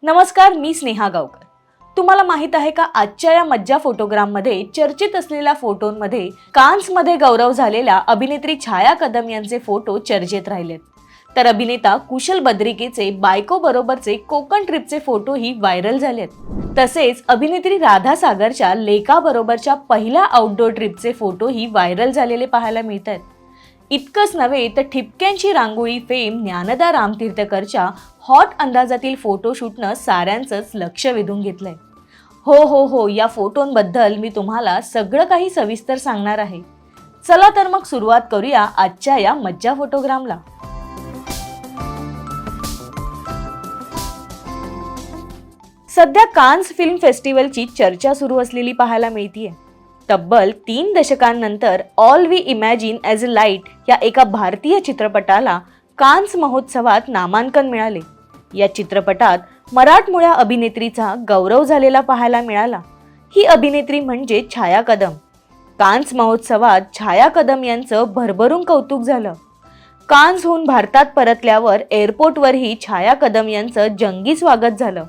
नमस्कार, मी स्नेहा गावकर। तुम्हाला माहित आहे का, आजच्या या मज्जा फोटोग्राममध्ये चर्चित असलेल्या फोटोंमध्ये कान्समध्ये गौरव झालेल्या अभिनेत्री छाया कदम यांचे फोटो चर्चेत राहिलेत। तर अभिनेता कुशल बद्रिकेचे बायको बरोबरचे कोकण ट्रिपचे फोटोही व्हायरल झालेत। तसेच अभिनेत्री राधा सागरच्या लेका बरोबरच्या पहिल्या आउटडोर ट्रिपचे फोटोही व्हायरल झालेले पाहायला मिळतात। इतकंच नव्हे तर ठिपक्यांची रांगोळी फेम ज्ञानदा रामतीर्थकरच्या हॉट अंदाजातील फोटोशूटनं साऱ्यांचंच लक्ष वेधून घेतलंय। हो, या फोटोंबद्दल मी तुम्हाला सगळं काही सविस्तर सांगणार आहे। चला तर मग सुरुवात करूया आजच्या या मज्जा फोटोग्रामला। सध्या कान्स फिल्म फेस्टिवलची चर्चा सुरू असलेली पाहायला मिळतीये। तब्बल 3 दशकांनंतर all we imagine as a light या एका भारतीय चित्रपटाला कान्स महोत्सवात नामांकन मिळाले। या चित्रपटात मराठमोळ्या अभिनेत्रीचा गौरव झालेला पाहायला मिळाला। ही अभिनेत्री म्हणजे छाया कदम। कान्स महोत्सवात छाया कदम यांचं भरभरून कौतुक झालं। कान्सहून भारतात परतल्यावर एअरपोर्टवरही छाया कदम यांचं जंगी स्वागत झालं।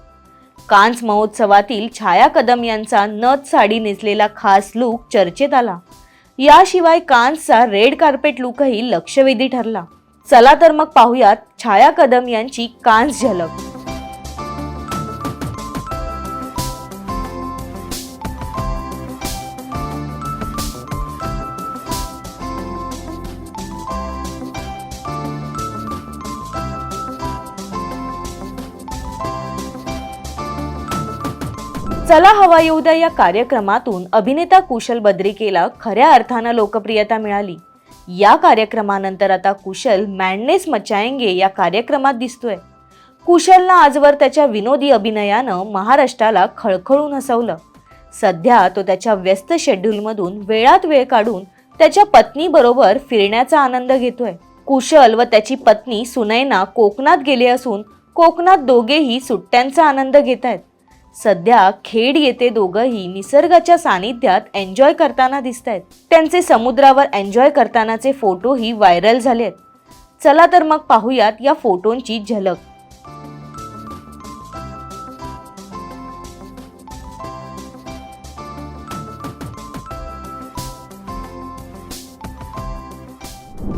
कान्स महोत्सवातील छाया कदम यांचा नथ साडी नेसलेला खास लूक चर्चेत आला। याशिवाय कान्सचा रेड कार्पेट लूकही लक्षवेधी ठरला। चला तर मग पाहूयात छाया कदम यांची कान्स झलक। चला हवा येऊ द्या या कार्यक्रमातून अभिनेता कुशल बद्रिकेला खऱ्या अर्थानं लोकप्रियता मिळाली। या कार्यक्रमानंतर आता कुशल मॅडनेस मचाएंगे या कार्यक्रमात दिसतोय। कुशलनं आजवर त्याच्या विनोदी अभिनयानं महाराष्ट्राला खळखळून हसवलं। सध्या तो त्याच्या व्यस्त शेड्यूलमधून वेळात वेळ काढून त्याच्या पत्नीबरोबर फिरण्याचा आनंद घेतोय। कुशल व त्याची पत्नी सुनैना कोकणात गेले असून कोकणात दोघेही सुट्ट्यांचा आनंद घेत आहेत। सध्या खेड येथे दोघंही निसर्गाच्या सानिध्यात एन्जॉय करताना दिसतायत। त्यांचे समुद्रावर एन्जॉय करतानाचे फोटोही व्हायरल झालेत। चला तर मग पाहूयात या फोटोंची झलक।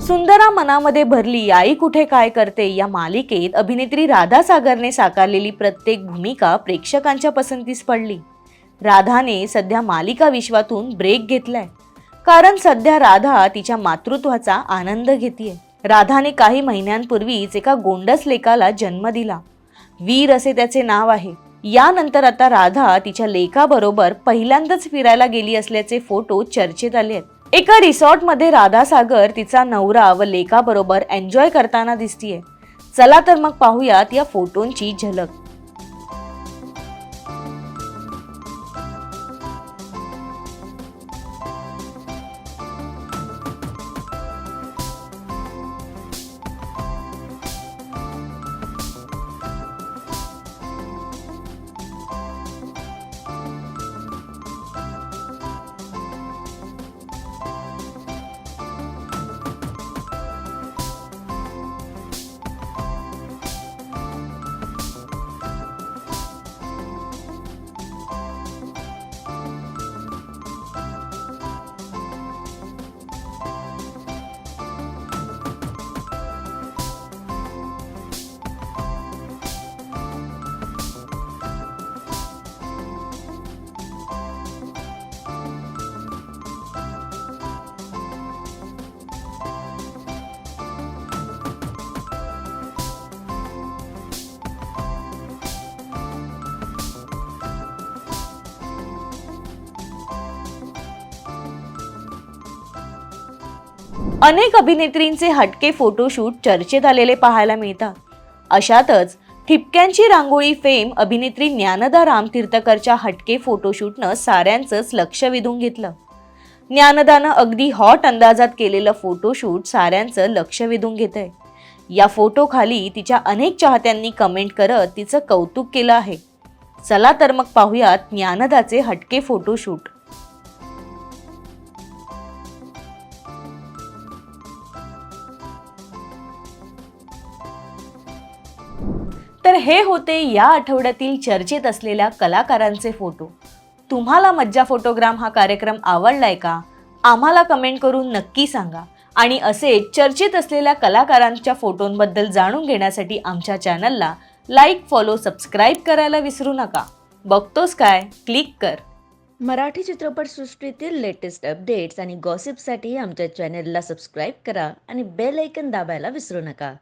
सुंदरा मनामध्ये भरली आई कुठे काय करते या मालिकेत अभिनेत्री राधा सागरने साकारलेली प्रत्येक भूमिका प्रेक्षकांच्या पसंतीस पडली। राधाने सध्या मालिका विश्वातून ब्रेक घेतलाय, कारण सध्या राधा तिच्या मातृत्वाचा आनंद घेतेय। राधाने काही महिन्यांपूर्वीच एका गोंडस लेकाला जन्म दिला। वीर असे त्याचे नाव आहे। यानंतर आता राधा तिच्या लेकाबरोबर पहिल्यांदाच फिरायला गेली असल्याचे फोटो चर्चेत आले आहेत। एका रिसॉर्ट मध्ये राधा सागर तिचा नवरा व लेकाबरोबर एन्जॉय करताना दिसतीये। चला तर मग पाहूयात या फोटोंची झलक। अनेक अभिनेत्रींचे हटके फोटोशूट चर्चेत आलेले पाहायला मिळतात। अशातच ठिपक्यांची रांगोळी फेम अभिनेत्री ज्ञानदा रामतीर्थकरच्या हटके फोटोशूटनं साऱ्यांचंच लक्ष वेधून घेतलं। ज्ञानदानं अगदी हॉट अंदाजात केलेलं फोटोशूट साऱ्यांचं लक्ष वेधून घेतंय। या फोटोखाली तिच्या अनेक चाहत्यांनी कमेंट करत तिचं कौतुक केलं आहे। चला तर मग पाहूयात ज्ञानदाचे हटके फोटोशूट। तर हे होते या आठवड्यातील चर्चेत असलेल्या कलाकारांचे फोटो. तुम्हाला मज्जा फोटोग्राम हा कार्यक्रम आवडलाय का? आम्हाला कमेंट करून नक्की सांगा. आणि असे चर्चेत असलेल्या कलाकारांच्या फोटोंबद्दल जाणून घेण्यासाठी आमच्या चॅनलला लाईक, फॉलो, सबस्क्राईब करायला विसरू नका. बघतोस काय? क्लिक कर. मराठी चित्रपटसृष्टीतील लेटेस्ट अपडेट्स आणि गॉसिपसाठी आमच्या चॅनेलला सबस्क्राईब करा आणि बेल ऐकन दाबायला विसरू नका.